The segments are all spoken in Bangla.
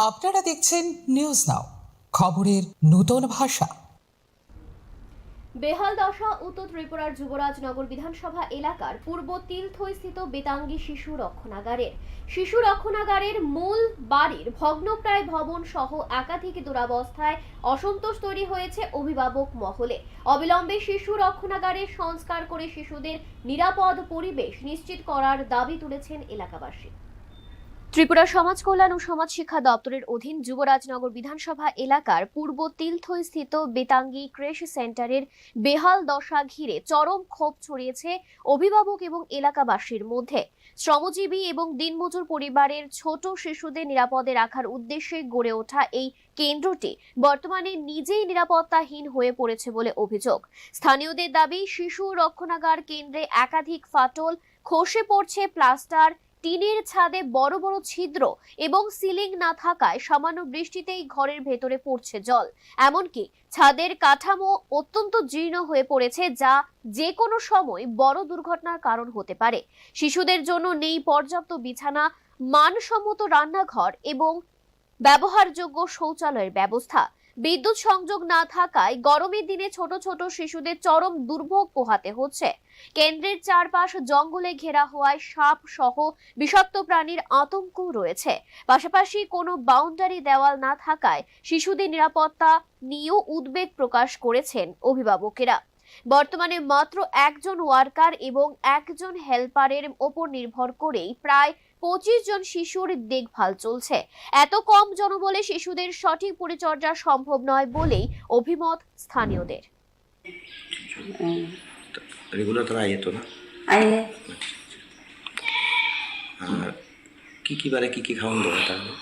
আপনারা দেখছেন নিউজ নাও, খবরের নতুন ভাষা। বেহাল দশা উত্তর ত্রিপুরার যুবরাজনগর বিধানসভা এলাকার পূর্ব তিলথইস্থিত বেতাঙ্গী শিশু রক্ষণাগারের মূল বাড়ির ভগ্নপ্রায় ভবন সহ একাধিক দুরাবস্থায় অসন্তোষ তৈরি হয়েছে অভিভাবক মহলে। অবিলম্বে শিশু রক্ষণাগারের সংস্কার করে শিশুদের নিরাপদ পরিবেশ নিশ্চিত করার দাবি তুলেছেন এলাকাবাসী। ত্রিপুরা সমাজ কল্যাণ ও সমাজ শিক্ষা দপ্তরের অধীন যুবরাজনগর বিধানসভা এলাকার পূর্ব তিলথইস্থিত বেতাঙ্গী ক্রেশ সেন্টারের বেহাল দশা ঘিরে চরম ক্ষোভ ছড়িয়েছে অভিভাবক এবং এলাকাবাসীর মধ্যে। শ্রমজীবী এবং দিনমজুর পরিবারের ছোট শিশুদের নিরাপদে রাখার উদ্দেশ্যে গড়ে ওঠা এই কেন্দ্রটি বর্তমানে নিজেই নিরাপত্তাহীন হয়ে পড়েছে বলে অভিযোগ। স্থানীয়দের দাবি, শিশু রক্ষণাগার কেন্দ্রে একাধিক ফাটল, খসে পড়ছে প্লাস্টার, টিনের ছাদে বড় বড় ছিদ্র এবং সিলিং না থাকায় সামান্য বৃষ্টিতেই ঘরের ভেতরে পড়ছে জল। এমনকি ছাদের কাঠামো অত্যন্ত জীর্ণ হয়ে পড়েছে, যা যে কোনো সময় বড় দুর্ঘটনার কারণ হতে পারে। শিশুদের জন্য নেই পর্যাপ্ত বিছানা, মানসম্মত রান্নাঘর এবং ব্যবহারযোগ্য শৌচালয়ের ব্যবস্থা। বিদ্যুৎ সংযোগ না থাকায় গরমের দিনে ছোট ছোট শিশুদের চরম দুর্ভোগ পোহাতে হচ্ছে। কেন্দ্রের চারপাশ জঙ্গলে ঘেরা হওয়ায় সাপ সহ বিষাক্ত প্রাণীর আতঙ্ক রয়েছে। পাশাপাশি কোনো বাউন্ডারি দেওয়াল না থাকায় শিশুদের নিরাপত্তা নিয়েও উদ্বেগ প্রকাশ করেছেন অভিভাবকেরা। বর্তমানে মাত্র একজন ওয়ার্কার এবং একজন হেল্পারের ওপর নির্ভর করেই প্রায় 25 জন শিশুর দেখভাল চলছে। এত কম জনবলে শিশুদের সঠিক পরিচর্যা সম্ভব নয় বলেই অভিমত স্থানীয়দের। রেগুলার তারা আইয়ে তো না আইয়ে আর কি বারে কি খাওয়ান দেবে তাহলে?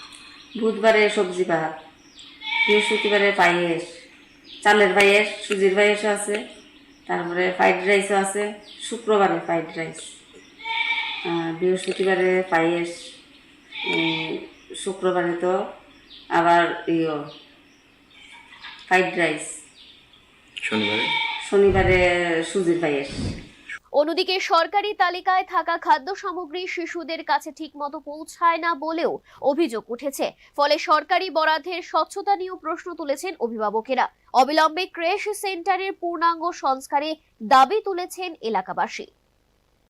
বুধবারে সবজি ভাত, বৃহস্পতিবারে পায়েস, চালের পায়েস, সুজির পায়েসও আছে, তারপরে ফ্রাইড রাইসও আছে, শুক্রবারে ফ্রাইড রাইস, বৃহস্পতিবারে পায়েস, শুক্রবারে তো আবার ফ্রাইড রাইস, শনিবারে সুজির পায়েস। অন্যদিকে সরকারি তালিকায় থাকা খাদ্য সামগ্রী শিশুদের কাছে ঠিকমতো পৌঁছায় না বলেও অভিযোগ উঠেছে। ফলে সরকারি বরাদ্দের স্বচ্ছতা নিয়েও প্রশ্ন তুলেছেন অভিভাবকেরা। অবিলম্বে ক্রেশ সেন্টারের পূর্ণাঙ্গ সংস্কারে দাবি তুলেছেন এলাকাবাসী।